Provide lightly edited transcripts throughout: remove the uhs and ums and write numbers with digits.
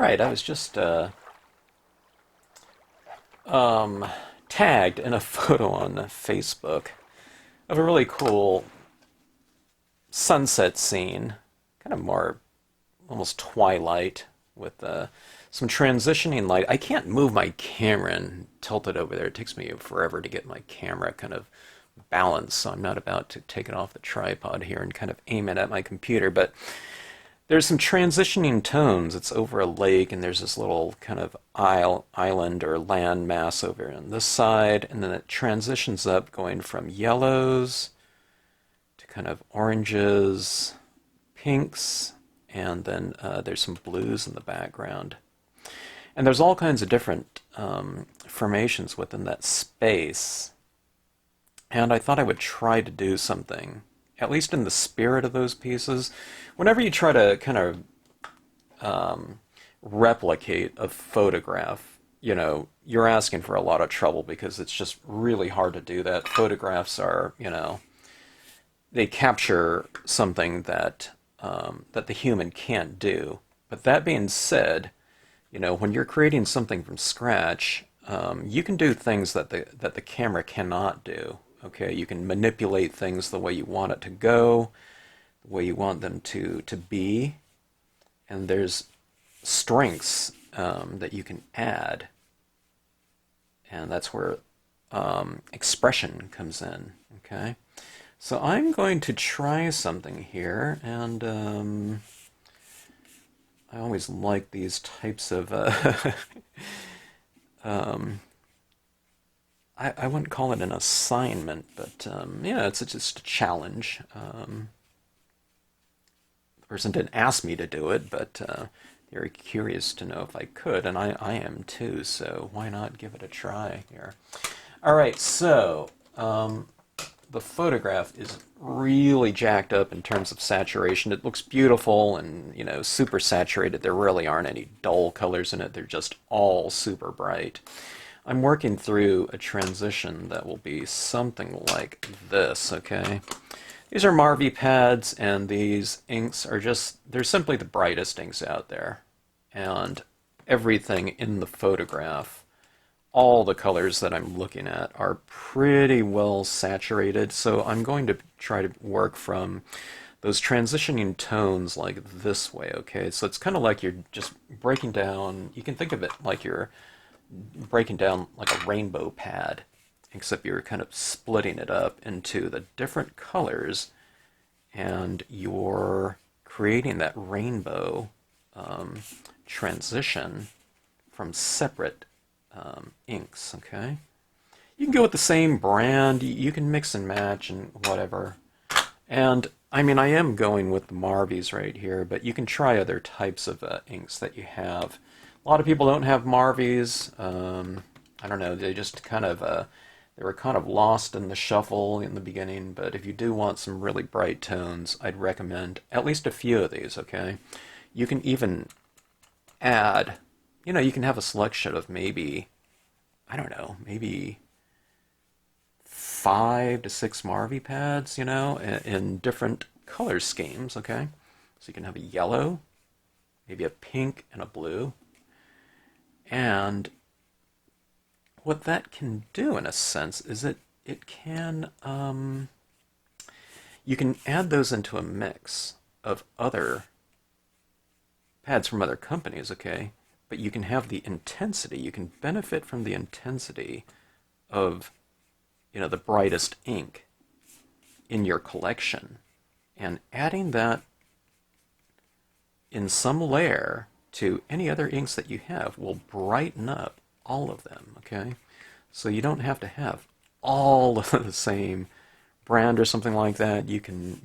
Alright, I was just tagged in a photo on Facebook of a really cool sunset scene, kind of more almost Twilight with some transitioning light. I can't move my camera and tilt it over there. It takes me forever to get my camera kind of balanced, so I'm not about to take it off the tripod here and kind of aim it at my computer, but there's some transitioning tones. It's over a lake, and there's this little kind of island or land mass over on this side, and then it transitions up going from yellows to kind of oranges, pinks, and then there's some blues in the background. And there's all kinds of different formations within that space. And I thought I would try to do something, at least in the spirit of those pieces. Whenever you try to kind of replicate a photograph, you're asking for a lot of trouble because it's just really hard to do that. Photographs are, they capture something that that the human can't do. But that being said, when you're creating something from scratch, you can do things that the camera cannot do. Okay, you can manipulate things the way you want it to go, the way you want them to be, and there's strengths that you can add, and that's where expression comes in. Okay, so I'm going to try something here, and I always like these types of I wouldn't call it an assignment, but it's just a challenge. The person didn't ask me to do it, but they're curious to know if I could, and I am too, so why not give it a try here? Alright, so the photograph is really jacked up in terms of saturation. It looks beautiful and, super saturated. There really aren't any dull colors in it. They're just all super bright. I'm working through a transition that will be something like this, okay? These are Marvy pads, and these inks are they're simply the brightest inks out there. And everything in the photograph, all the colors that I'm looking at are pretty well saturated, so I'm going to try to work from those transitioning tones like this way, okay? So it's kind of like you're just breaking down, you can think of it like you're breaking down like a rainbow pad, except you're kind of splitting it up into the different colors, and you're creating that rainbow transition from separate inks, okay? You can go with the same brand, you can mix and match and whatever. And I mean, I am going with the Marvies right here, but you can try other types of inks that you have. A lot of people don't have Marvies. I don't know, they just kind of, they were kind of lost in the shuffle in the beginning, but if you do want some really bright tones, I'd recommend at least a few of these, okay? You can even add, you can have a selection of maybe, I don't know, maybe 5 to 6 Marvy pads, in different color schemes, okay? So you can have a yellow, maybe a pink and a blue. And what that can do, in a sense, is it can, you can add those into a mix of other pads from other companies, okay? But you can have the intensity, you can benefit from the intensity of, the brightest ink in your collection. And adding that in some layer to any other inks that you have will brighten up all of them, okay? So you don't have to have all of the same brand or something like that. You can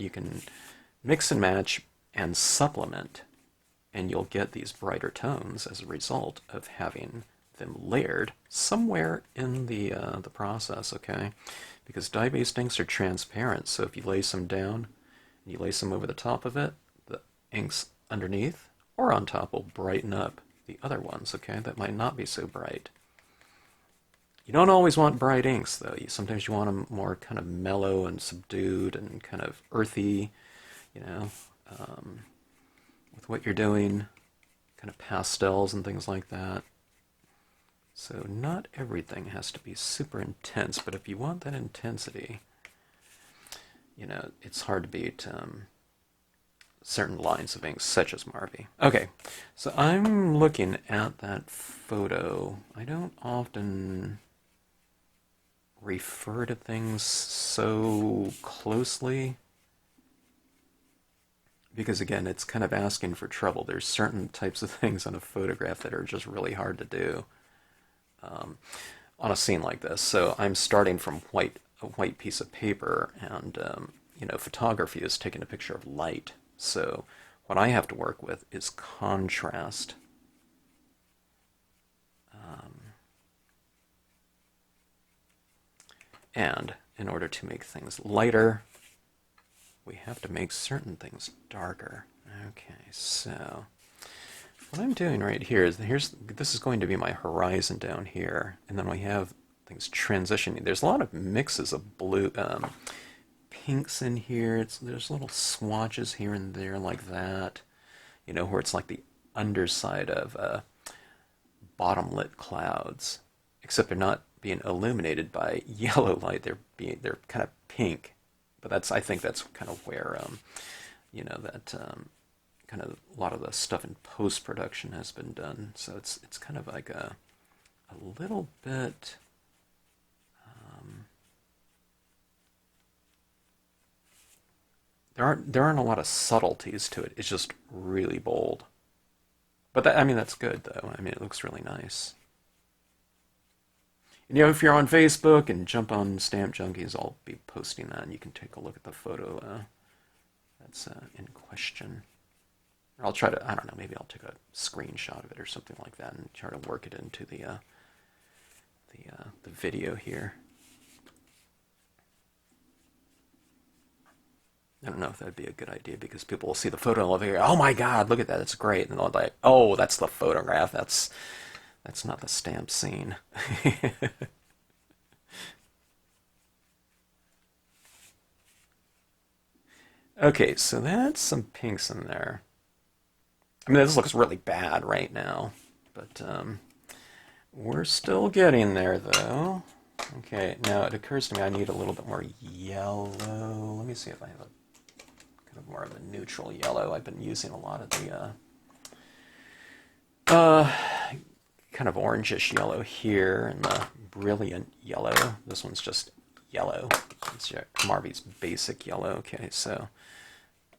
mix and match and supplement, and you'll get these brighter tones as a result of having them layered somewhere in the process, okay? Because dye-based inks are transparent, so if you lace them down and you lace them over the top of it, the inks underneath or on top will brighten up the other ones, okay, that might not be so bright. You don't always want bright inks, though. Sometimes you want them more kind of mellow and subdued and kind of earthy, with what you're doing. kind of pastels and things like that. So not everything has to be super intense, but if you want that intensity, you know, it's hard to beat certain lines of ink, such as Marvy. Okay, so I'm looking at that photo. I don't often refer to things so closely because, again, it's kind of asking for trouble. There's certain types of things on a photograph that are just really hard to do on a scene like this. So I'm starting from a white piece of paper, and you know, photography is taking a picture of light. So what I have to work with is contrast. And in order to make things lighter, we have to make certain things darker. Okay, so what I'm doing right here is this is going to be my horizon down here, and then we have things transitioning. There's a lot of mixes of blue, pinks in here. There's little swatches here and there like that, you know, where it's like the underside of bottom-lit clouds, except they're not being illuminated by yellow light. They're kind of pink, but I think that's kind of where you know, that kind of a lot of the stuff in post-production has been done. So it's kind of like a little bit there aren't a lot of subtleties to it. It's just really bold. But I mean, that's good though. I mean, it looks really nice. And, you know, if you're on Facebook and jump on Stamp Junkies, I'll be posting that, and you can take a look at the photo that's in question. Or I'll try to, I don't know, maybe I'll take a screenshot of it or something like that and try to work it into the video here. I don't know if that'd be a good idea, because people will see the photo and they'll be like, oh my god, look at that, it's great. And they'll be like, oh, that's the photograph, that's not the stamp scene. Okay, so that's some pinks in there. I mean, this looks really bad right now, but we're still getting there, though. Okay, now it occurs to me I need a little bit more yellow. Let me see if I have a kind of more of a neutral yellow. I've been using a lot of the kind of orangish yellow here, and the brilliant yellow. This one's just yellow. It's Marvy's basic yellow. Okay, so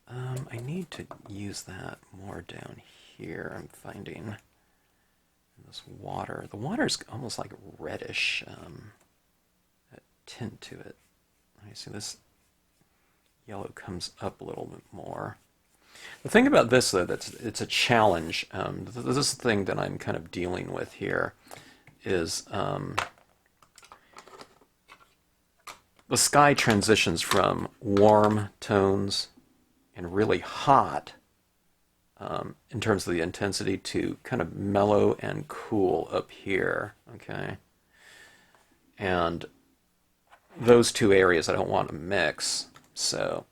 I need to use that more down here. I'm finding this water. The water's almost like reddish tint to it. I see this yellow comes up a little bit more. The thing about this, though, it's a challenge. This is the thing that I'm kind of dealing with here, is the sky transitions from warm tones and really hot in terms of the intensity to kind of mellow and cool up here, okay? And those two areas I don't want to mix, so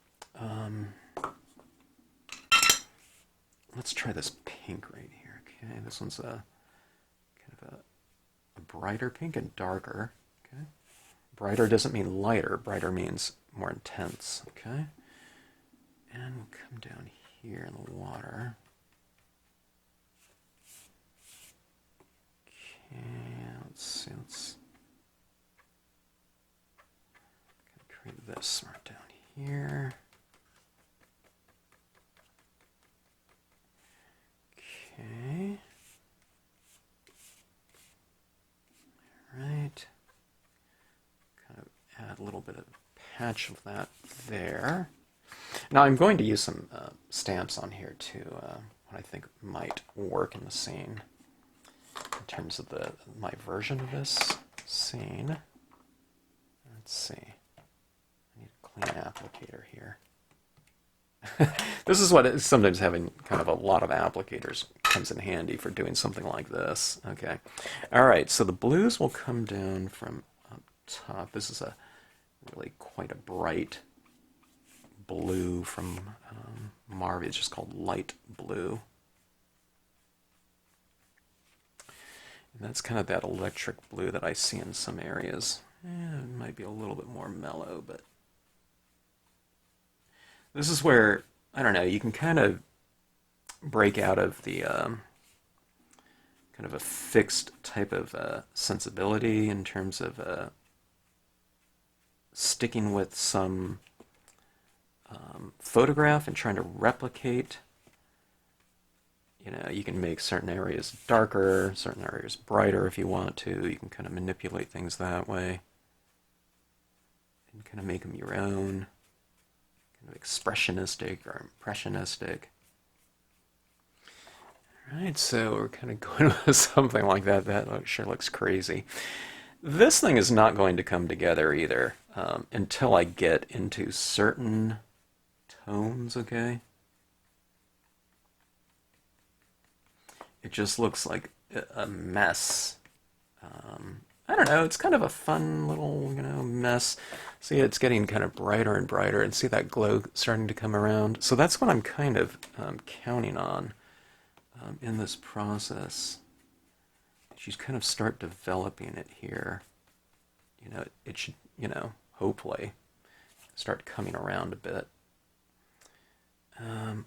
let's try this pink right here. Okay, this one's a kind of a brighter pink and darker. Okay, brighter doesn't mean lighter. Brighter means more intense. Okay, and we'll come down here in the water. Okay, let's see. Let's create this right down here. Okay. All right. Kind of add a little bit of patch of that there. Now I'm going to use some stamps on here too, what I think might work in the scene in terms of my version of this scene. Let's see. I need a clean applicator here. This is what sometimes having kind of a lot of applicators comes in handy for doing something like this. Okay. All right, so the blues will come down from up top. This is really quite a bright blue from Marvy. It's just called light blue. And that's kind of that electric blue that I see in some areas. It might be a little bit more mellow, but this is where, I don't know, you can kind of break out of the kind of a fixed type of sensibility in terms of sticking with some photograph and trying to replicate. You know, you can make certain areas darker, certain areas brighter if you want to. You can kind of manipulate things that way and kind of make them your own, kind of expressionistic or impressionistic. All right, so we're kind of going with something like that. That sure looks crazy. This thing is not going to come together either until I get into certain tones, okay? It just looks like a mess. I don't know, it's kind of a fun little, mess. See, it's getting kind of brighter and brighter, and see that glow starting to come around. So that's what I'm kind of counting on in this process. You kind of start developing it here. You know, it should, hopefully start coming around a bit.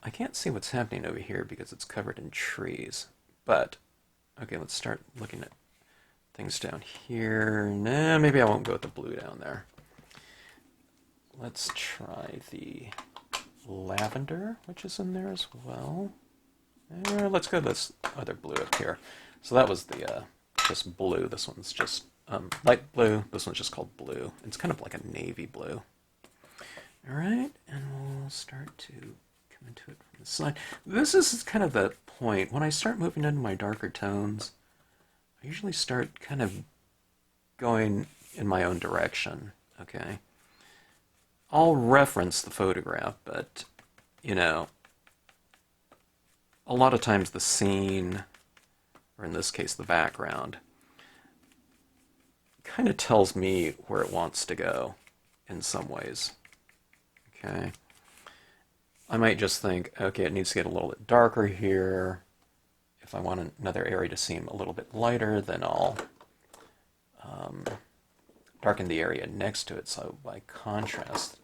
I can't see what's happening over here because it's covered in trees. But, okay, let's start looking at things down here. Nah, maybe I won't go with the blue down there. Let's try the lavender, which is in there as well. Let's go with this other blue up here. So that was the just blue. This one's just light blue. This one's just called blue. It's kind of like a navy blue. All right, and we'll start to come into it from the side. This is kind of the point. When I start moving into my darker tones, I usually start kind of going in my own direction, okay? I'll reference the photograph, but, a lot of times the scene, or in this case the background, kind of tells me where it wants to go in some ways, okay? I might just think, okay, it needs to get a little bit darker here. If I want another area to seem a little bit lighter, then I'll darken the area next to it. So by contrast,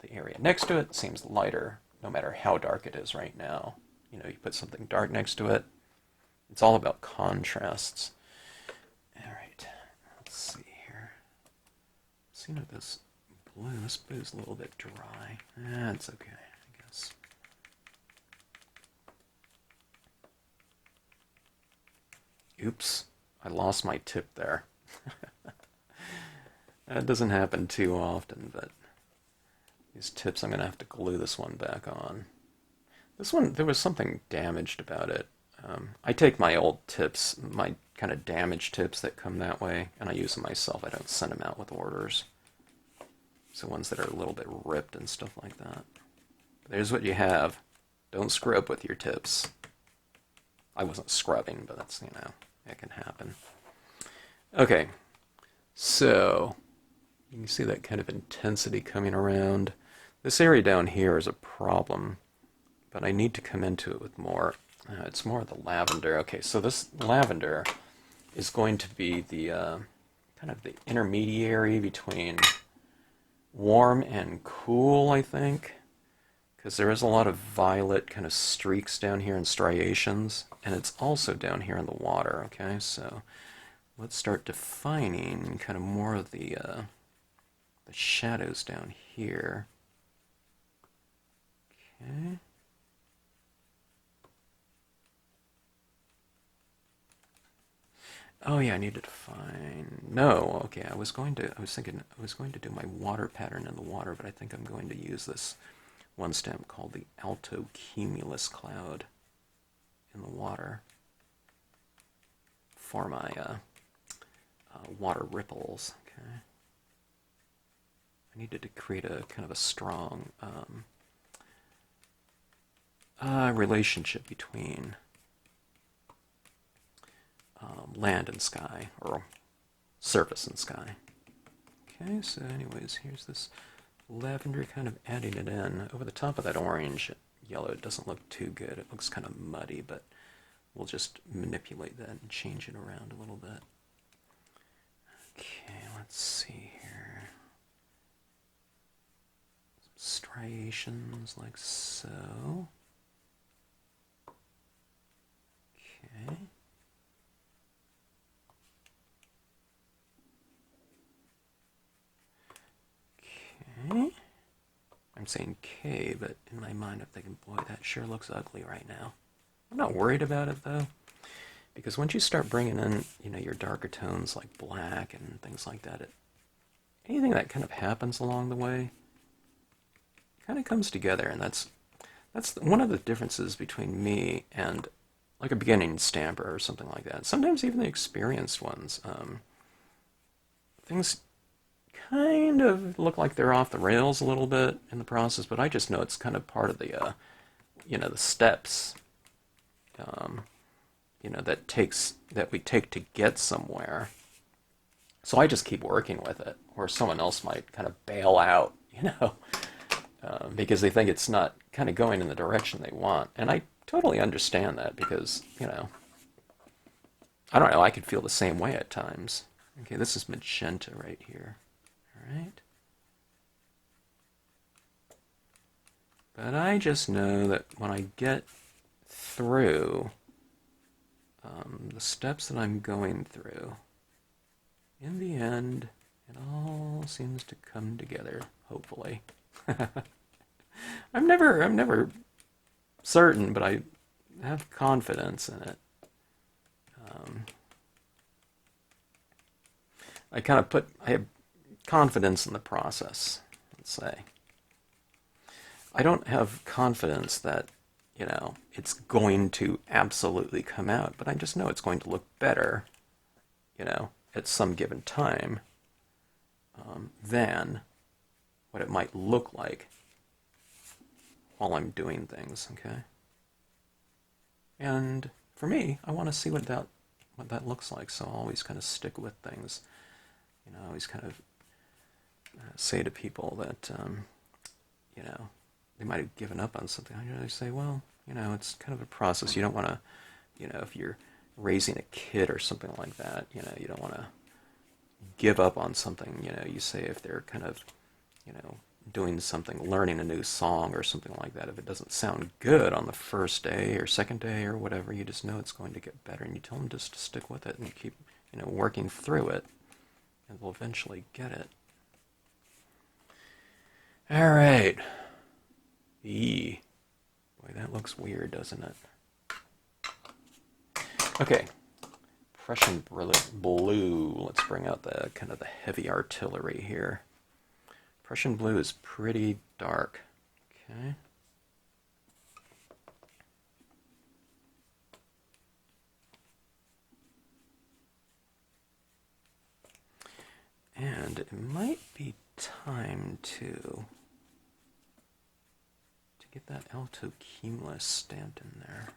the area next to it seems lighter, no matter how dark it is right now. You put something dark next to it. It's all about contrasts. All right, let's see here. See, this blue is a little bit dry. That's okay. Oops, I lost my tip there. That doesn't happen too often, but these tips, I'm going to have to glue this one back on. This one, there was something damaged about it. I take my old tips, my kind of damaged tips that come that way, and I use them myself. I don't send them out with orders. So ones that are a little bit ripped and stuff like that. There's what you have. Don't screw up with your tips. I wasn't scrubbing, but that's, it can happen. Okay, so you can see that kind of intensity coming around. This area down here is a problem, but I need to come into it with more. It's more of the lavender. Okay, so this lavender is going to be the kind of the intermediary between warm and cool, I think, because there is a lot of violet kind of streaks down here and striations, and it's also down here in the water. Okay, so let's start defining kind of more of the shadows down here. Okay. Oh yeah, I need to define. No, okay. I was thinking I was going to do my water pattern in the water, but I think I'm going to use this one stamp called the Altocumulus cloud in the water for my water ripples. Okay. I needed to create a kind of a strong relationship between land and sky, or surface and sky. Okay, so anyways, here's this lavender, kind of adding it in over the top of that orange yellow. It doesn't look too good. It looks kind of muddy, but we'll just manipulate that and change it around a little bit. Okay, let's see here. Some striations like so. Okay. Okay. I'm saying K, but in my mind I'm thinking, boy, that sure looks ugly right now. I'm not worried about it though, because once you start bringing in, your darker tones like black and things like that, anything that kind of happens along the way kind of comes together, and that's one of the differences between me and like a beginning stamper or something like that. Sometimes even the experienced ones, things kind of look like they're off the rails a little bit in the process, but I just know it's kind of part of the, the steps, that we take to get somewhere. So I just keep working with it, or someone else might kind of bail out, because they think it's not kind of going in the direction they want. And I totally understand that because, I don't know, I could feel the same way at times. Okay, this is magenta right here. All right. But I just know that when I get through the steps that I'm going through, in the end, it all seems to come together, hopefully. I'm never certain, but I have confidence in it. I have confidence in the process, let's say. I don't have confidence that, it's going to absolutely come out, but I just know it's going to look better, at some given time, than what it might look like while I'm doing things, okay? And for me, I want to see what that looks like, so I'll always kind of stick with things. I always kind of say to people that, they might have given up on something. I say, well, it's kind of a process. You don't want to, if you're raising a kid or something like that, you don't want to give up on something. You say if they're kind of, doing something, learning a new song or something like that, if it doesn't sound good on the first day or second day or whatever, you just know it's going to get better, and you tell them just to stick with it and keep, working through it, and we'll eventually get it. All right. Boy, that looks weird, doesn't it? Okay. Prussian blue. Let's bring out the kind of the heavy artillery here. Prussian blue is pretty dark. Okay. And it might be time to get that Altocumulus stamped in there.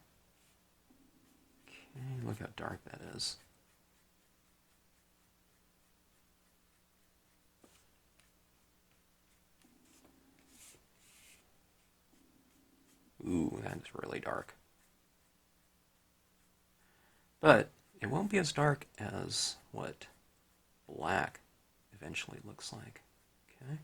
Okay, look how dark that is. Ooh, that is really dark. But it won't be as dark as what black eventually looks like. Okay.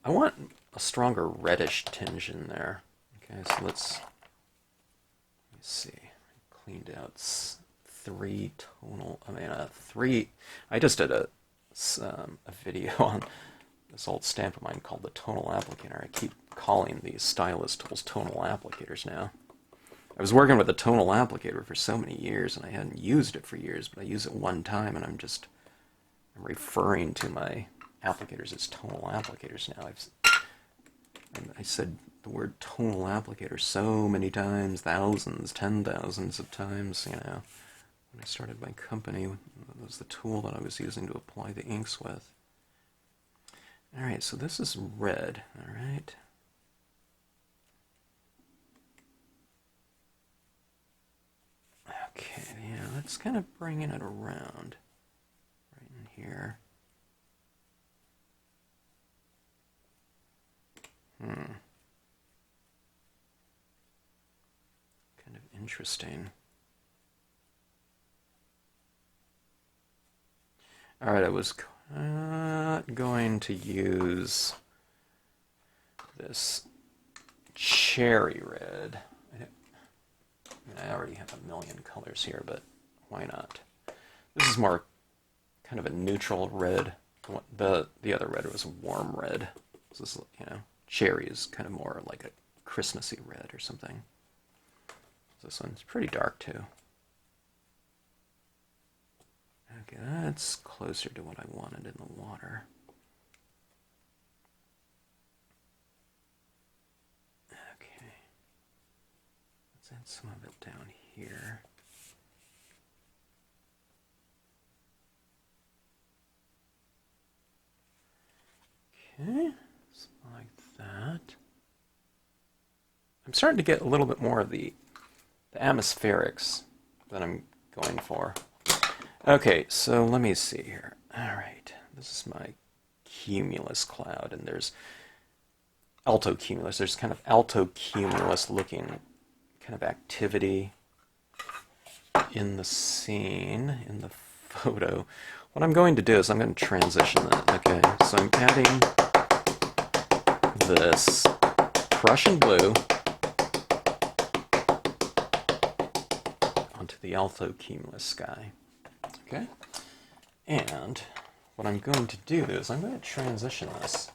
I want a stronger reddish tinge in there. Okay, so let me see. I cleaned out three. I just did a video on this old stamp of mine called the tonal applicator. I keep calling these stylus tools tonal applicators now. I was working with a tonal applicator for so many years, and I hadn't used it for years, but I used it one time, and I'm referring to my applicators as tonal applicators now. I said the word tonal applicator so many times, thousands, 10,000s of times, When I started my company, it was the tool that I was using to apply the inks with. Alright, so this is red, alright. Okay, yeah, let's kind of bring it around right in here. Kind of interesting. All right, I was going to use this cherry red. I already have a million colors here, but why not? This is more kind of a neutral red. The other red was a warm red. This is, cherry is kind of more like a Christmassy red or something. This one's pretty dark too. Okay, that's closer to what I wanted in the water. Okay. Let's add some of it down here. Okay, something like that. I'm starting to get a little bit more of the atmospherics that I'm going for. Okay, so let me see here. All right, this is my cumulus cloud, and there's Altocumulus. There's kind of Altocumulus looking kind of activity in the scene, in the photo. What I'm going to do is I'm going to transition that. Okay, so I'm adding this Prussian blue onto the Altocumulus sky. Okay, and what I'm going to do is I'm going to transition this.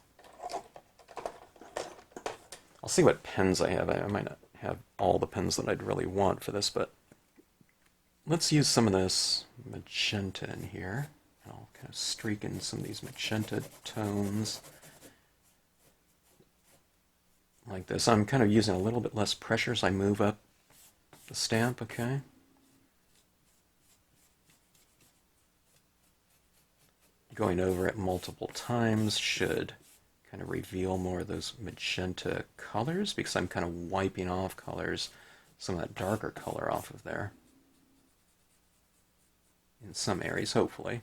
I'll see what pens I have. I might not have all the pens that I'd really want for this, but let's use some of this magenta in here. And I'll kind of streak in some of these magenta tones like this. I'm kind of using a little bit less pressure as I move up the stamp, okay? Going over it multiple times should kind of reveal more of those magenta colors, because I'm kind of wiping off colors, some of that darker color off of there. In some areas, hopefully.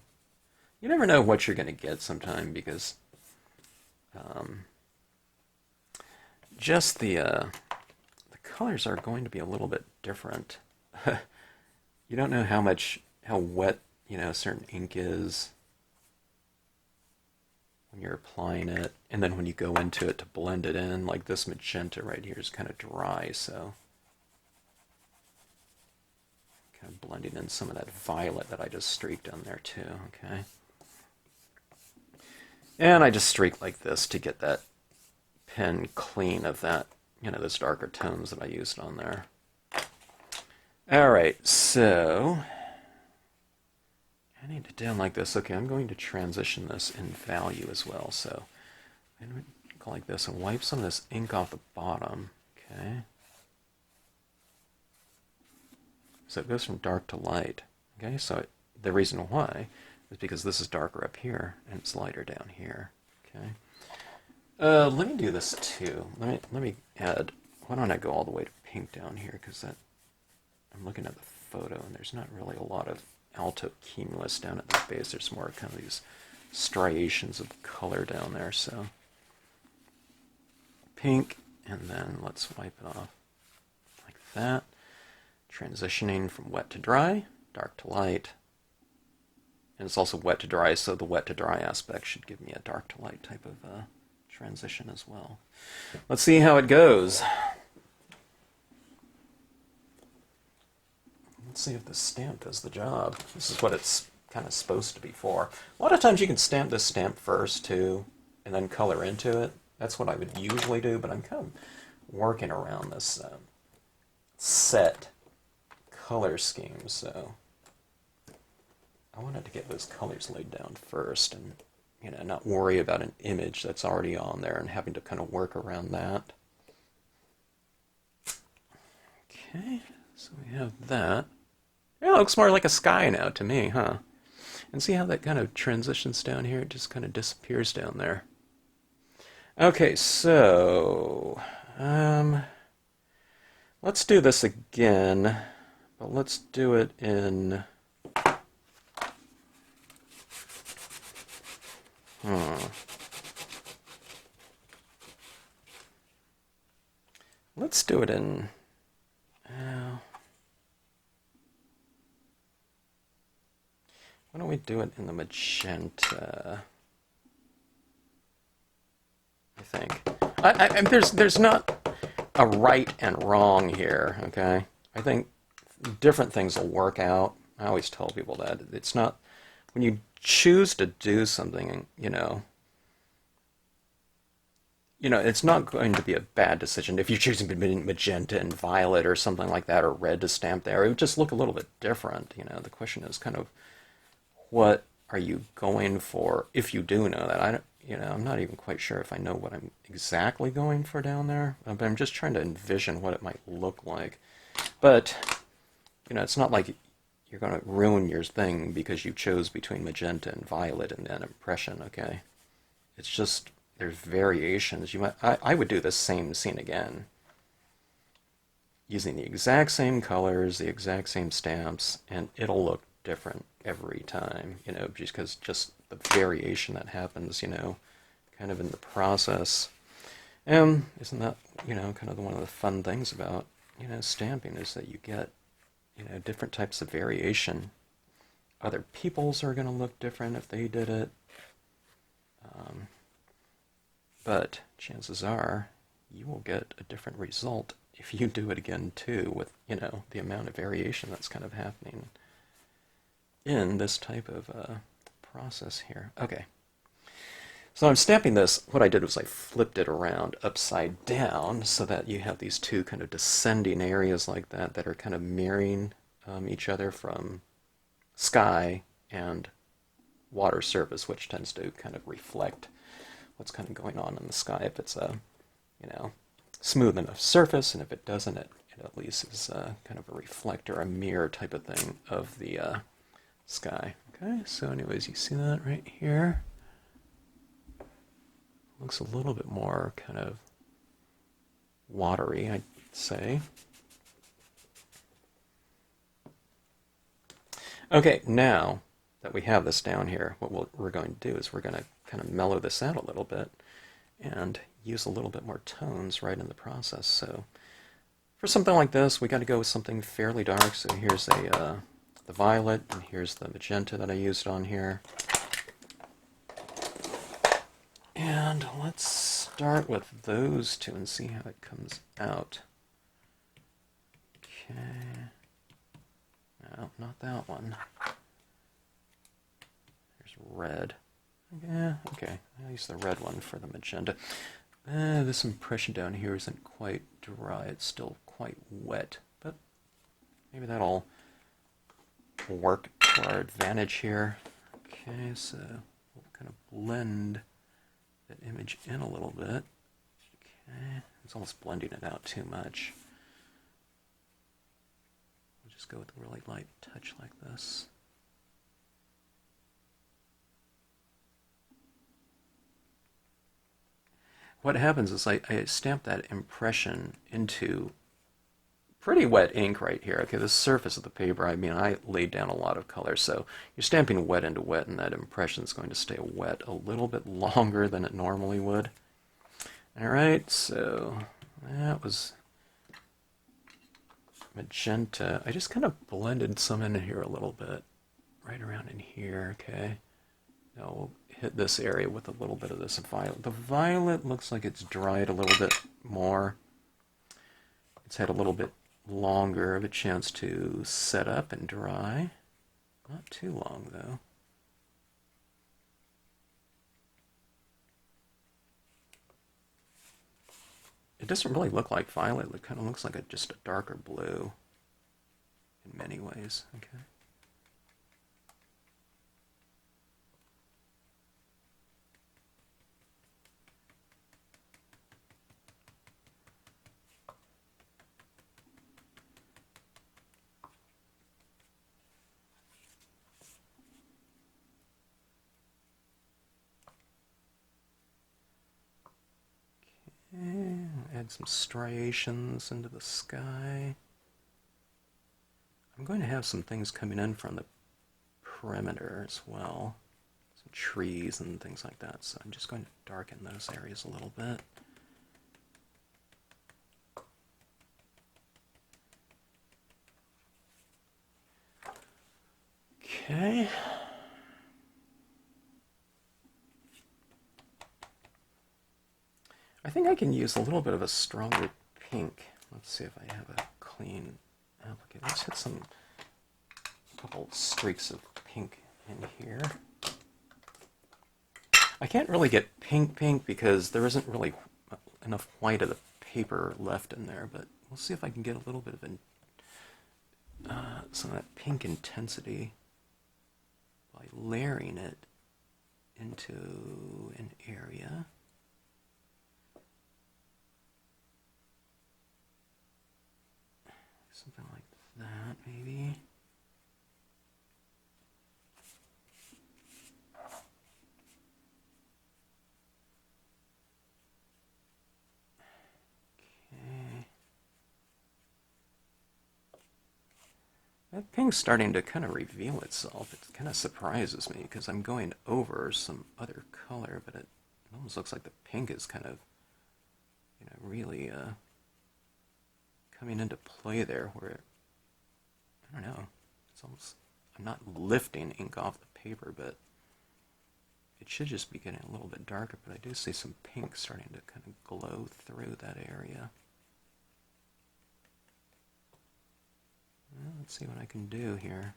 You never know what you're going to get sometime, because just the colors are going to be a little bit different. You don't know how wet, a certain ink is when you're applying it, and then when you go into it to blend it in, like this magenta right here is kind of dry, so kind of blending in some of that violet that I just streaked on there too, okay? And I just streak like this to get that pen clean of that, those darker tones that I used on there. Alright, so I need to do like this. Okay, I'm going to transition this in value as well. So I'm going to go like this and wipe some of this ink off the bottom. Okay. So it goes from dark to light. Okay, so the reason why is because this is darker up here and it's lighter down here. Okay. Let me do this too. Let me add. Why don't I go all the way to pink down here? Because I'm looking at the photo and there's not really a lot of Altocumulus down at the base. There's more kind of these striations of color down there. So pink, and then let's wipe it off like that. Transitioning from wet to dry, dark to light. And it's also wet to dry, so the wet to dry aspect should give me a dark to light type of transition as well. Let's see how it goes. Let's see if this stamp does the job. This is what it's kind of supposed to be for. A lot of times you can stamp this stamp first too, and then color into it. That's what I would usually do, but I'm kind of working around this set color scheme, so I wanted to get those colors laid down first and not worry about an image that's already on there and having to kind of work around that. Okay, so we have that. It looks more like a sky now to me, huh? And see how that kind of transitions down here? It just kind of disappears down there. Okay, so let's do this again, but let's do it in let's do it in... why don't we do it in the magenta? I think. There's not a right and wrong here, okay? I think different things will work out. I always tell people that. It's not... when you choose to do something, it's not going to be a bad decision. If you're choosing between magenta and violet or something like that, or red to stamp there, it would just look a little bit different. The question is kind of, what are you going for if you do know that? I'm not even quite sure if I know what I'm exactly going for down there, but I'm just trying to envision what it might look like. But, it's not like you're going to ruin your thing because you chose between magenta and violet in that impression, okay? It's just, there's variations. I would do the same scene again, using the exact same colors, the exact same stamps, and it'll look different every time, because just the variation that happens, kind of in the process. And isn't that, kind of one of the fun things about, stamping, is that you get, different types of variation. Other people's are going to look different if they did it. But chances are you will get a different result if you do it again too, with, the amount of variation that's kind of happening in this type of process here. Okay. So I'm stamping this. What I did was I flipped it around upside down so that you have these two kind of descending areas like that are kind of mirroring each other from sky and water surface, which tends to kind of reflect what's kind of going on in the sky if it's a, smooth enough surface, and if it doesn't, it at least is kind of a reflector, a mirror type of thing of the sky. Okay, so anyways, you see that right here? Looks a little bit more kind of watery, I'd say. Okay, now that we have this down here, what we're going to do is we're going to kind of mellow this out a little bit and use a little bit more tones right in the process. So for something like this, we got to go with something fairly dark. So here's the violet, and here's the magenta that I used on here. And let's start with those two and see how it comes out. Okay. No, not that one. There's red. Yeah, okay. I'll use the red one for the magenta. This impression down here isn't quite dry. It's still quite wet, but maybe that'll work to our advantage here. Okay, so we'll kind of blend that image in a little bit. Okay, it's almost blending it out too much. We'll just go with a really light touch like this. What happens is I stamp that impression into pretty wet ink right here. Okay, the surface of the paper, I laid down a lot of color, so you're stamping wet into wet, and that impression is going to stay wet a little bit longer than it normally would. Alright, so that was magenta. I just kind of blended some in here a little bit, right around in here, okay? Now we'll hit this area with a little bit of this violet. The violet looks like it's dried a little bit more. It's had a little bit longer of a chance to set up and dry. Not too long, though. It doesn't really look like violet. It kind of looks like just a darker blue in many ways. Okay. Add some striations into the sky. I'm going to have some things coming in from the perimeter as well. Some trees and things like that. So I'm just going to darken those areas a little bit. Okay. I think I can use a little bit of a stronger pink. Let's see if I have a clean applicator. Let's hit a couple streaks of pink in here. I can't really get pink because there isn't really enough white of the paper left in there, but we'll see if I can get a little bit of some of that pink intensity by layering it into an area. Something like that, maybe. Okay. That pink's starting to kind of reveal itself. It kind of surprises me because I'm going over some other color, but it almost looks like the pink is kind of, really coming into play there where, I don't know, it's almost, I'm not lifting ink off the paper, but it should just be getting a little bit darker, but I do see some pink starting to kind of glow through that area. Well, let's see what I can do here.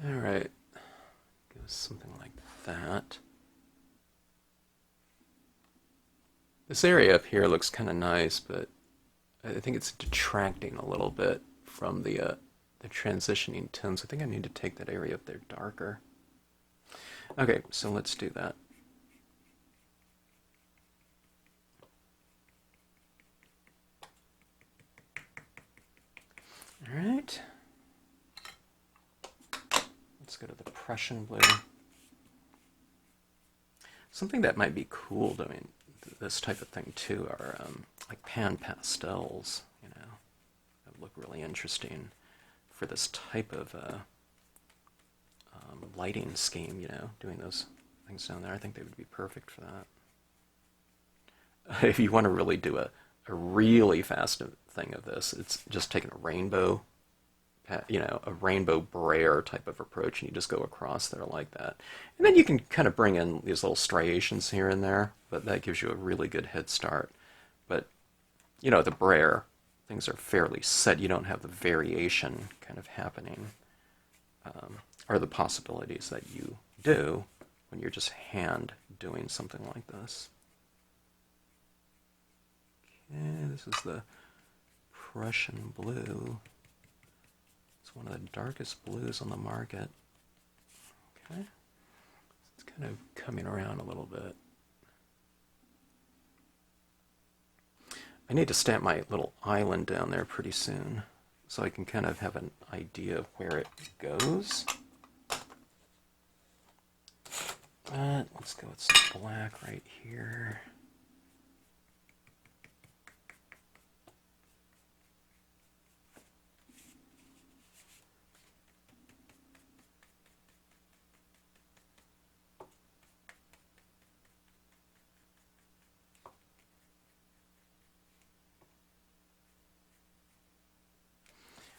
Alright, go something like that. This area up here looks kind of nice, but I think it's detracting a little bit from the transitioning tones. I think I need to take that area up there darker. Okay, so let's do that. All right. Let's go to the Prussian blue. Something that might be cool doing this type of thing too are like pan pastels, that look really interesting for this type of lighting scheme, doing those things down there. I think they would be perfect for that. If you want to really do a really fast thing of this, it's just taking a rainbow, a rainbow brayer type of approach, and you just go across there like that. And then you can kind of bring in these little striations here and there, but that gives you a really good head start. But, the brayer, things are fairly set. You don't have the variation kind of happening, or the possibilities that you do when you're just hand doing something like this. Okay, this is the Prussian blue. It's one of the darkest blues on the market. Okay, it's kind of coming around a little bit. I need to stamp my little island down there pretty soon so I can kind of have an idea of where it goes. But let's go with some black right here.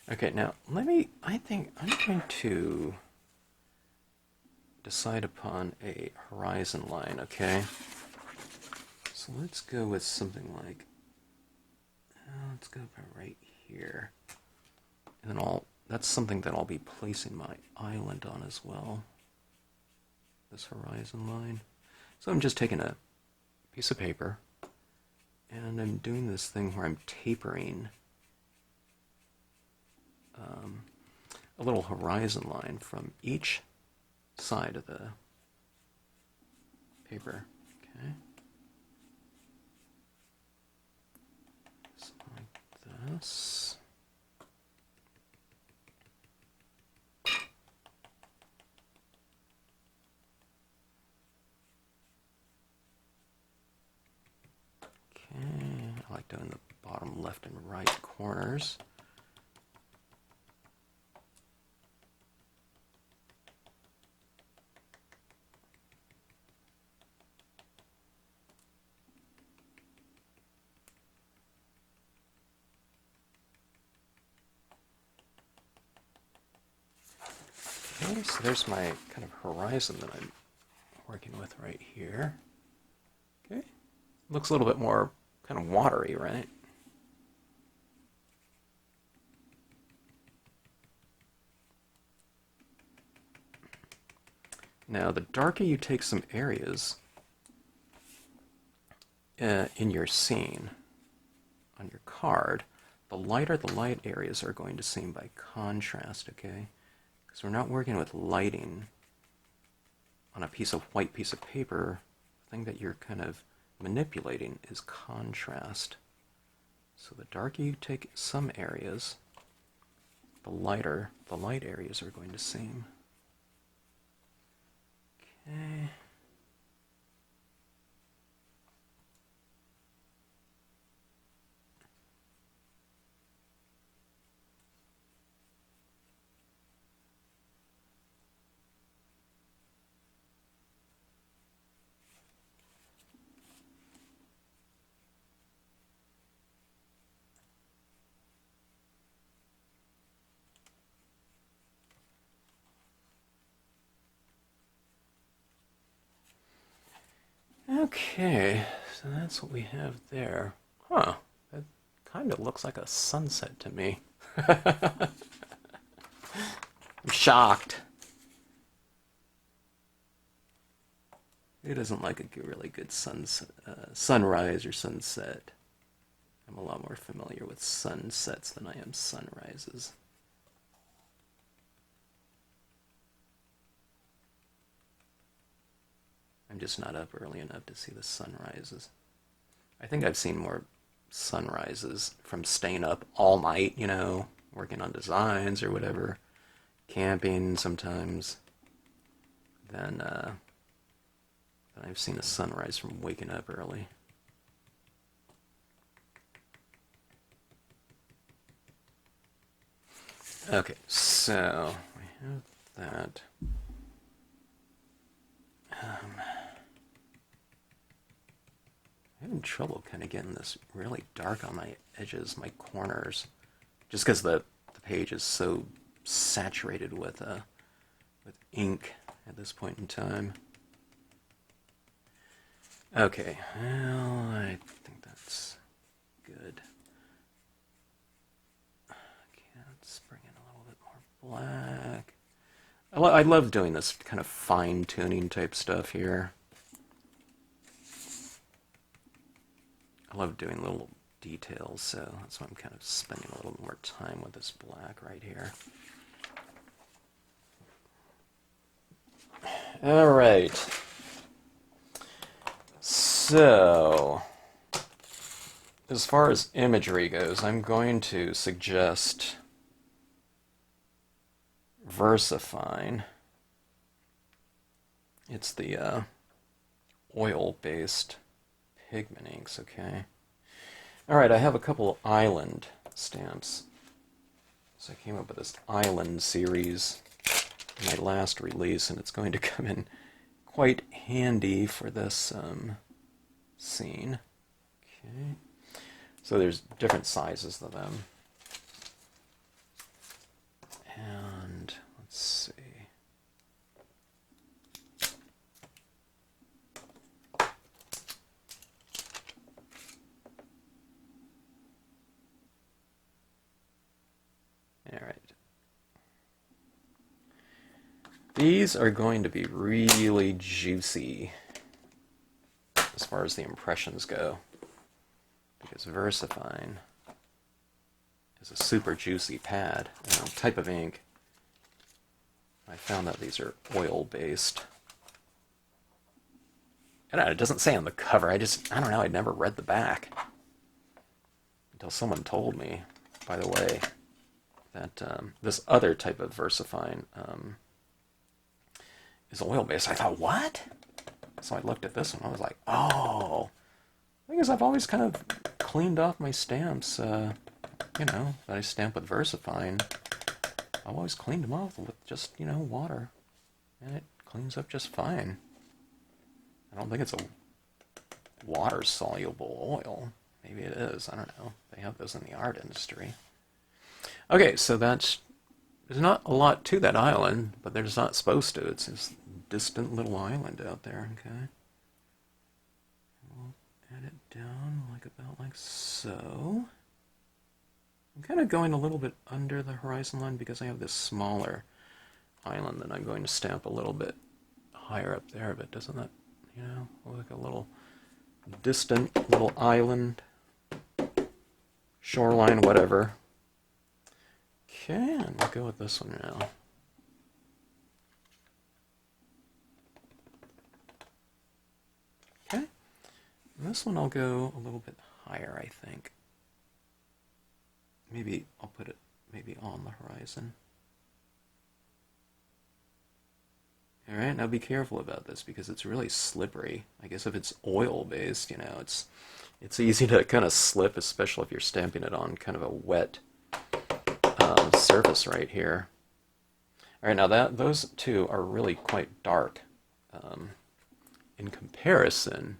Okay, now I think I'm going to decide upon a horizon line, okay? So let's go with something like, let's go about right here. And then that's something that I'll be placing my island on as well, this horizon line. So I'm just taking a piece of paper, and I'm doing this thing where I'm tapering a little horizon line from each side of the paper. Okay. Something like this. Okay, I like doing the bottom left and right corners. Okay, so there's my kind of horizon that I'm working with right here. Okay, looks a little bit more kind of watery, right? Now, the darker you take some areas in your scene on your card, the lighter the light areas are going to seem by contrast, okay? Because we're not working with lighting on a white piece of paper. The thing that you're kind of manipulating is contrast. So the darker you take some areas, the lighter the light areas are going to seem. Okay. Okay, so that's what we have there. Huh, that kind of looks like a sunset to me. I'm shocked. It isn't like a really good sunrise or sunset. I'm a lot more familiar with sunsets than I am sunrises. I'm just not up early enough to see the sunrises. I think I've seen more sunrises from staying up all night, you know, working on designs or whatever, camping sometimes, than I've seen a sunrise from waking up early. Okay, so we have that. I'm having trouble kind of getting this really dark on my edges, my corners, just because the page is so saturated with ink at this point in time. Okay, well, I think that's good. Okay, let's bring in a little bit more black. I love doing this kind of fine-tuning type stuff here. I love doing little details, so that's why I'm kind of spending a little more time with this black right here. All right. So, as far as imagery goes, I'm going to suggest VersaFine. It's the oil-based pigment inks, okay? Alright, I have a couple island stamps. So I came up with this island series in my last release, and it's going to come in quite handy for this scene. Okay. So there's different sizes of them. And let's see. All right. These are going to be really juicy as far as the impressions go, because VersaFine is a super juicy pad, type of ink. I found that these are oil-based. And it doesn't say on the cover. I don't know, I'd never read the back until someone told me, by the way, that this other type of VersaFine is oil-based. I thought, what? So I looked at this one, I was like, oh. The thing is, I've always kind of cleaned off my stamps, that I stamp with VersaFine. I've always cleaned them off with just, water. And it cleans up just fine. I don't think it's a water-soluble oil. Maybe it is, I don't know. They have those in the art industry. Okay, so that's There's not a lot to that island, but there's not supposed to. It's this distant little island out there, okay? We'll add it down about like so. I'm kind of going a little bit under the horizon line because I have this smaller island that I'm going to stamp a little bit higher up there, but doesn't that, look like a little distant little island, shoreline, whatever. Okay, and we'll go with this one now. Okay, and this one I'll go a little bit higher, I think. Maybe I'll put it maybe on the horizon. Alright, now be careful about this because it's really slippery. I guess if it's oil-based, it's easy to kind of slip, especially if you're stamping it on kind of a wet surface right here. Alright, now those two are really quite dark in comparison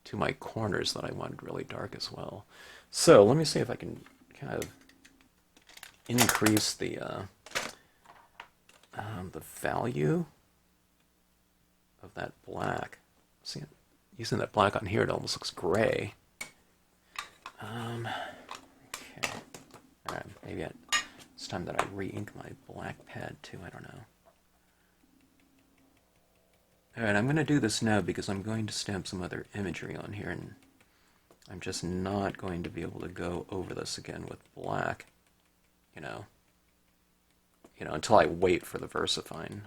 to my corners that I wanted really dark as well. So let me see if I can kind of increase the value of that black. See, using that black on here, it almost looks gray. Okay. All right, maybe it's time that I re-ink my black pad too. I don't know. All right, I'm going to do this now because I'm going to stamp some other imagery on here, and I'm just not going to be able to go over this again with black, until I wait for the VersaFine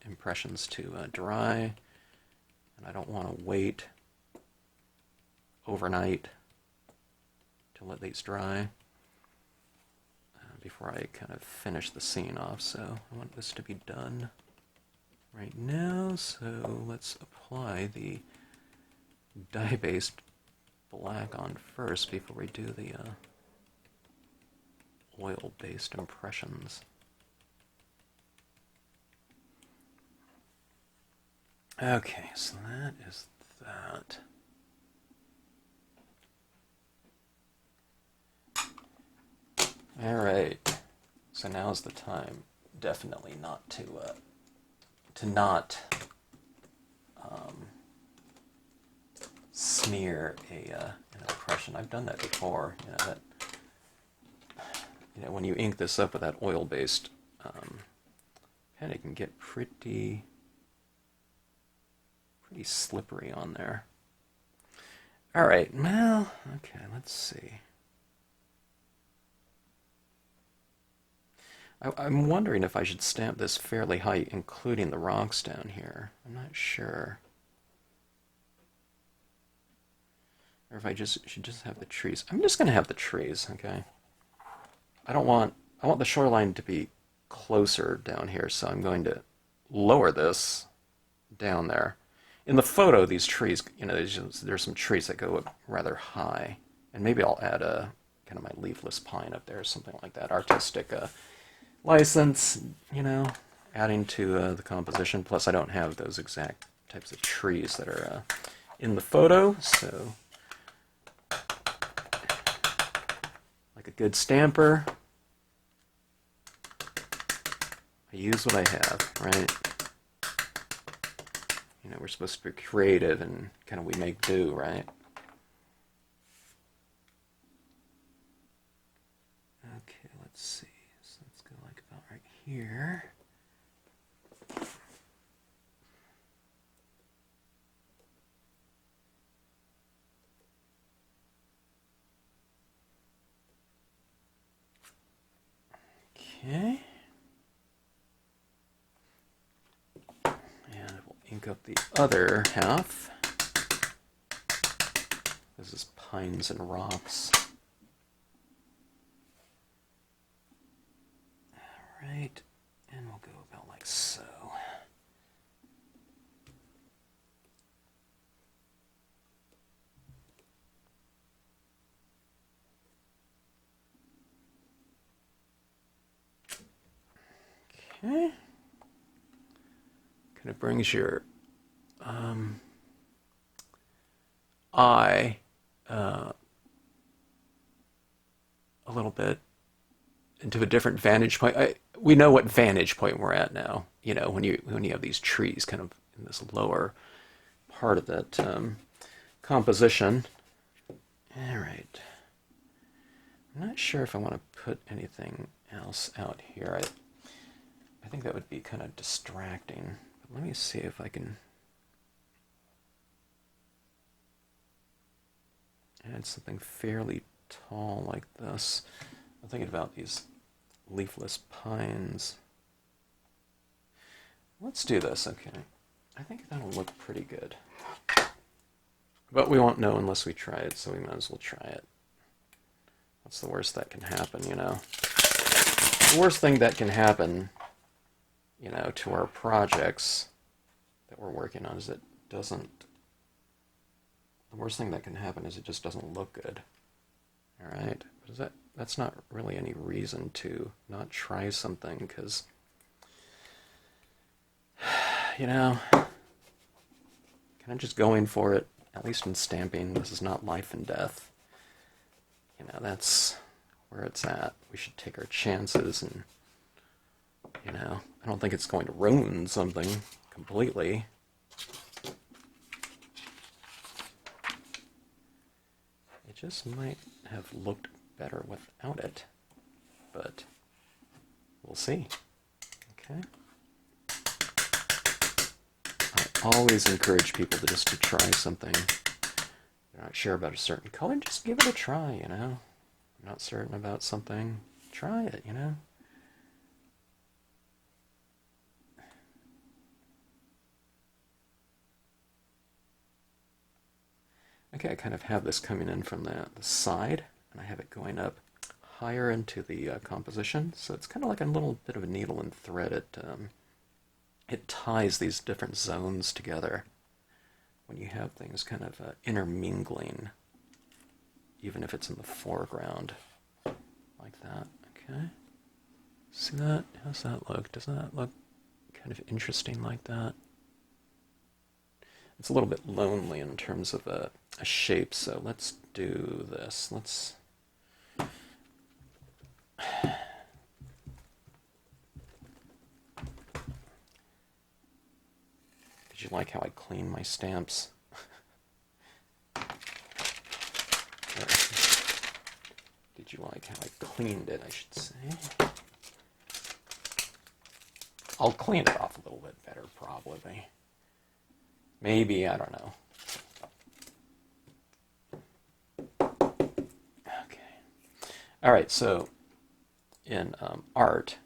impressions to dry. And I don't want to wait overnight to let these dry before I kind of finish the scene off. So I want this to be done right now. So let's apply the dye-based black on first before we do the oil-based impressions. Okay, so that is that. All right, so now's the time, definitely not to not smear an impression. I've done that before. When you ink this up with that oil-based pen, it can get pretty slippery on there. All right, well, okay, let's see. I'm wondering if I should stamp this fairly high, including the rocks down here. I'm not sure. Or if I should just have the trees. I'm just going to have the trees, okay? I want the shoreline to be closer down here, so I'm going to lower this down there. In the photo, these trees, there's some trees that go up rather high. And maybe I'll add a kind of my leafless pine up there, or something like that. Artistic license, adding to the composition. Plus, I don't have those exact types of trees that are in the photo, so like a good stamper, I use what I have, right? We're supposed to be creative and kind of we make do, right? Okay, let's see. So let's go like about right here. Okay. And we'll ink up the other half. This is pines and rocks. All right, and we'll go about like so. Okay. Kind of brings your eye a little bit into a different vantage point. we know what vantage point we're at now. You know, when you have these trees kind of in this lower part of that composition. All right. I'm not sure if I want to put anything else out here. I think that would be kind of distracting. But let me see if I can add something fairly tall like this. I'm thinking about these leafless pines. Let's do this, okay. I think that'll look pretty good. But we won't know unless we try it, so we might as well try it. What's the worst that can happen, you know? The worst thing that can happen, you know, to our projects that we're working on is it doesn't... The worst thing that can happen is it just doesn't look good. All right? But that's not really any reason to not try something, because, you know, kind of just going for it, at least in stamping. This is not life and death. You know, that's where it's at. We should take our chances, and, you know, I don't think it's going to ruin something completely. It just might have looked better without it, but we'll see. Okay. I always encourage people to try something. You're not sure about a certain color, just give it a try, you know. You're not certain about something, try it, you know. Okay, I kind of have this coming in from the side, and I have it going up higher into the composition, so it's kind of like a little bit of a needle and thread. It ties these different zones together when you have things kind of intermingling, even if it's in the foreground, like that. Okay, see that? How's that look? Doesn't that look kind of interesting like that? It's a little bit lonely in terms of a shape, so let's do this. Let's... Did you like how I clean my stamps? Did you like how I cleaned it, I should say? I'll clean it off a little bit better, probably. Maybe, I don't know. Okay. All right, so in art,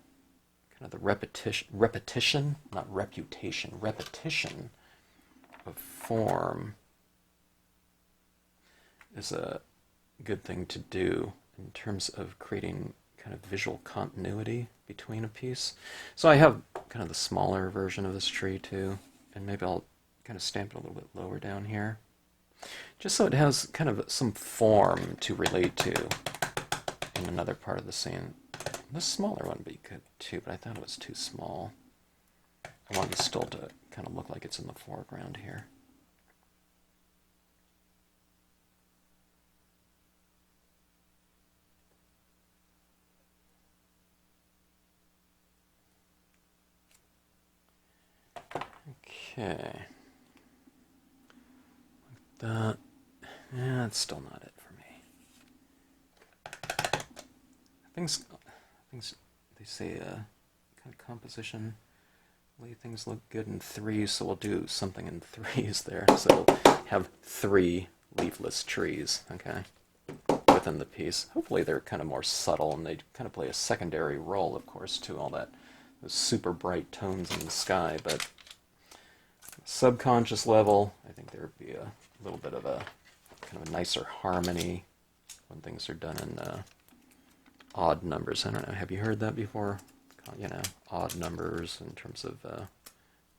kind of the repetition of form is a good thing to do in terms of creating kind of visual continuity between a piece. So I have kind of the smaller version of this tree too, and maybe I'll kind of stamp it a little bit lower down here, just so it has kind of some form to relate to in another part of the scene. This smaller one would be good too, but I thought it was too small. I want it still to kind of look like it's in the foreground here. Okay. That, yeah, that's still not it for me. Things they say kind of composition, things look good in threes, so we'll do something in threes there. So we'll have 3 leafless trees, okay, within the piece. Hopefully they're kind of more subtle, and they kind of play a secondary role, of course, to all that, those super bright tones in the sky, but subconscious level, I think there would be a little bit of a kind of a nicer harmony when things are done in odd numbers. I don't know, have you heard that before? You know, odd numbers in terms of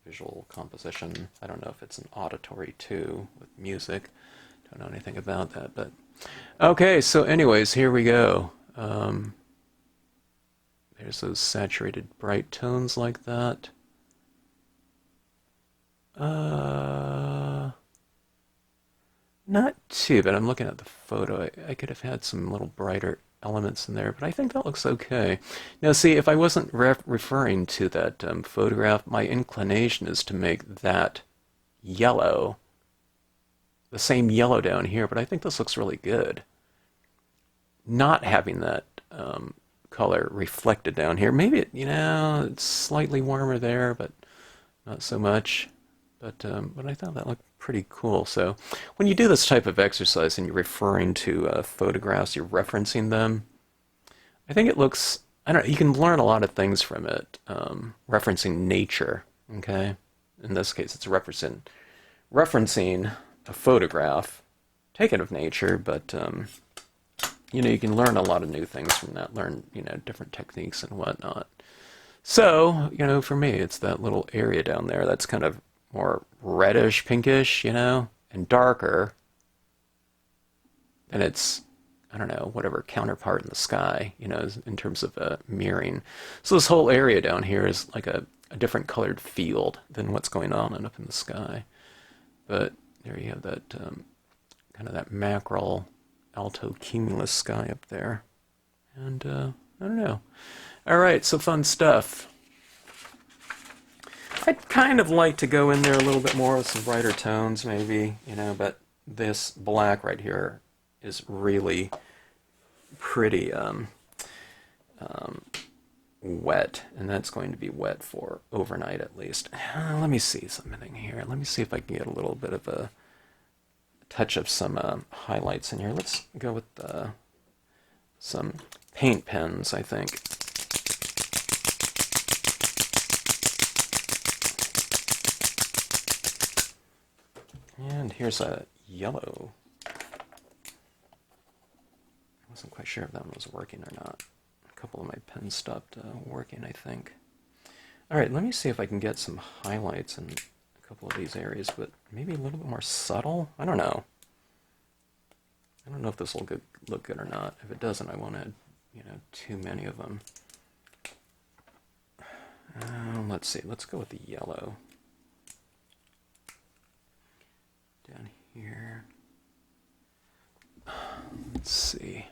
visual composition. I don't know if it's an auditory too with music. Don't know anything about that, but okay, so anyways, here we go. There's those saturated bright tones like that. Not too, but I'm looking at the photo. I could have had some little brighter elements in there, but I think that looks okay. Now, see, if I wasn't referring to that photograph, my inclination is to make that yellow, the same yellow down here, but I think this looks really good. Not having that color reflected down here. Maybe it's slightly warmer there, but not so much. But I thought that looked pretty cool. So when you do this type of exercise and you're referring to photographs, you're referencing them, I think it looks, I don't know, you can learn a lot of things from it. Referencing nature, okay? In this case, it's referencing a photograph taken of nature, but you can learn a lot of new things from that, learn, different techniques and whatnot. So, for me, it's that little area down there that's kind of more reddish, pinkish, and darker. And it's, I don't know, whatever counterpart in the sky, in terms of mirroring. So this whole area down here is like a different colored field than what's going on up in the sky. But there you have that kind of that mackerel Altocumulus sky up there. And I don't know. All right, so fun stuff. I'd kind of like to go in there a little bit more with some brighter tones, maybe, but this black right here is really pretty wet, and that's going to be wet for overnight at least. Let me see something here. Let me see if I can get a little bit of a touch of some highlights in here. Let's go with some paint pens, I think. And here's a yellow. I wasn't quite sure if that one was working or not. A couple of my pens stopped working, I think. All right, let me see if I can get some highlights in a couple of these areas, but maybe a little bit more subtle. I don't know. I don't know if this will look good or not. If it doesn't, I won't add, too many of them. Let's see. Let's go with the yellow. Down here. Let's see.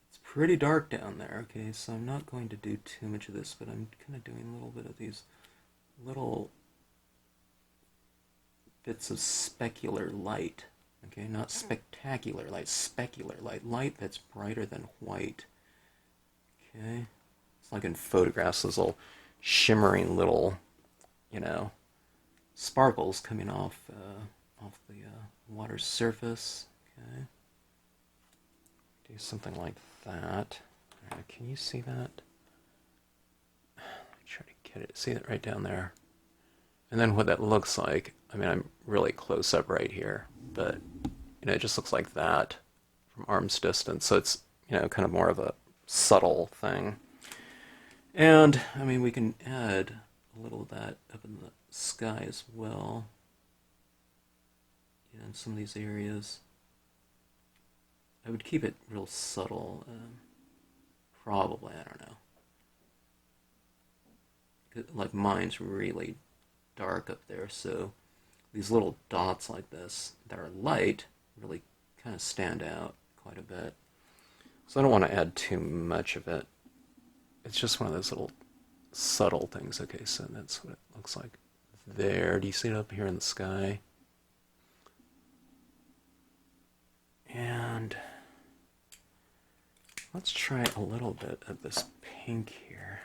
It's pretty dark down there, okay, so I'm not going to do too much of this, but I'm kind of doing a little bit of these little bits of specular light, okay, not spectacular light, specular light, light that's brighter than white. Okay, it's like in photographs, those little shimmering little, sparkles coming off the water surface. Okay, do something like that. Can you see that? Try to get it. See it right down there. And then what that looks like. I mean, I'm really close up right here, but it just looks like that from arm's distance. So it's kind of more of a subtle thing. And I mean, we can add a little of that up in the sky as well. In some of these areas, I would keep it real subtle. Probably, I don't know. Like mine's really dark up there, so these little dots like this that are light really kind of stand out quite a bit. So I don't want to add too much of it. It's just one of those little subtle things. Okay, so that's what it looks like there. Do you see it up here in the sky? And let's try a little bit of this pink here.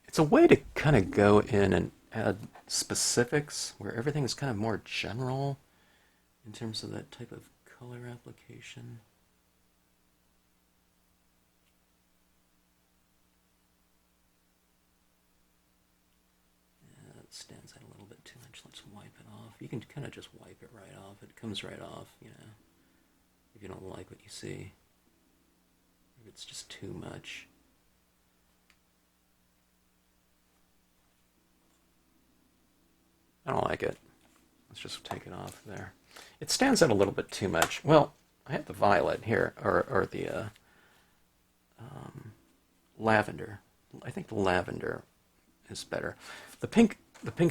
It's a way to kind of go in and add specifics where everything is kind of more general in terms of that type of color application. Yeah, that stands out a little bit too much. Let's wipe it off. You can kind of just wipe it right off. It comes right off, if you don't like what you see. If it's just too much. I don't like it. Let's just take it off there. It stands out a little bit too much. Well, I have the violet here, or the lavender. I think the lavender is better. The pink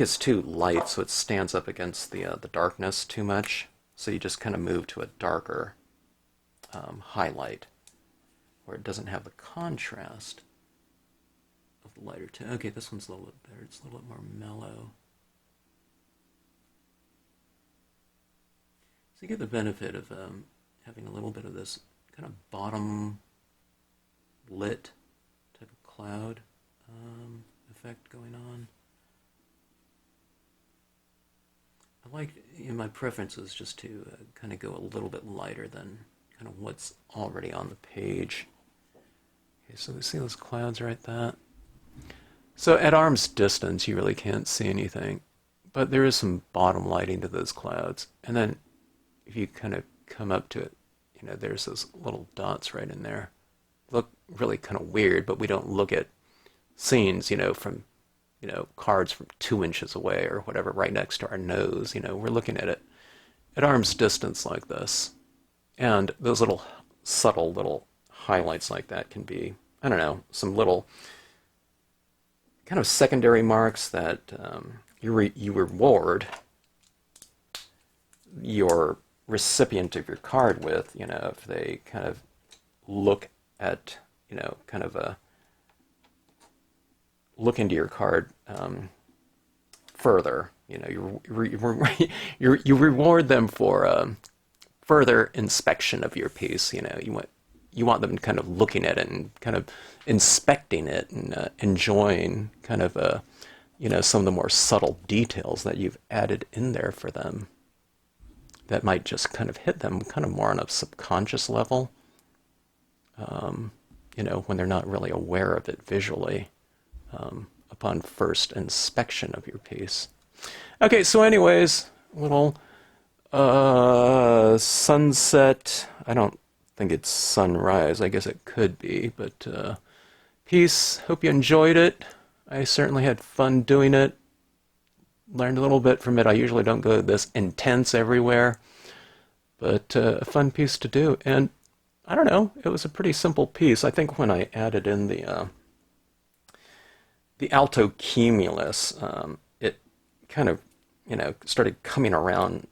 is too light, so it stands up against the darkness too much. So you just kind of move to a darker highlight where it doesn't have the contrast of the lighter tone. Okay, this one's a little bit better. It's a little bit more mellow. So you get the benefit of having a little bit of this kind of bottom lit type of cloud effect going on. I like, my preference is just to kind of go a little bit lighter than kind of what's already on the page. Okay, so we see those clouds right there. So at arm's distance, you really can't see anything, but there is some bottom lighting to those clouds. And then if you kind of come up to it, there's those little dots right in there. Look really kind of weird, but we don't look at scenes, from, cards from 2 inches away or whatever, right next to our nose. We're looking at it at arm's distance like this. And those little subtle little highlights like that can be, I don't know, some little kind of secondary marks that you reward your recipient of your card with, if they kind of look at, kind of look into your card further. You reward them for further inspection of your piece. You want them kind of looking at it and kind of inspecting it and enjoying kind of some of the more subtle details that you've added in there for them that might just kind of hit them kind of more on a subconscious level, when they're not really aware of it visually upon first inspection of your piece. Okay, so anyways, little sunset. I don't think it's sunrise. I guess it could be, but piece. Hope you enjoyed it. I certainly had fun doing it. Learned a little bit from it. I usually don't go this intense everywhere, but a fun piece to do. And I don't know, it was a pretty simple piece. I think when I added in the Altocumulus, it kind of, started coming around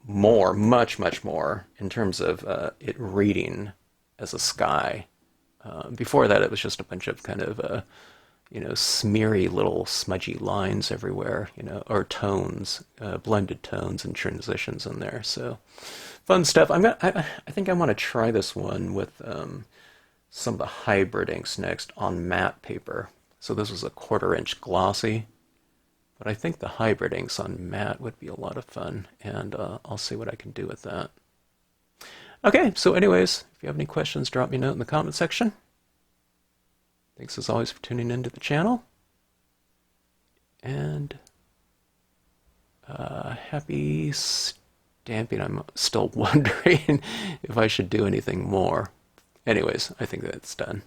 more, much more in terms of it reading as a sky. Before that, it was just a bunch of kind of smeary little smudgy lines everywhere, or tones, blended tones and transitions in there. So fun stuff. I think I want to try this one with some of the hybrid inks next on matte paper. So this was a 1/4 inch glossy, but I think the hybrid inks on matte would be a lot of fun, and I'll see what I can do with that. Okay, so anyways, if you have any questions, drop me a note in the comment section. Thanks as always for tuning into the channel, and happy stamping. I'm still wondering if I should do anything more. Anyways, I think that's done.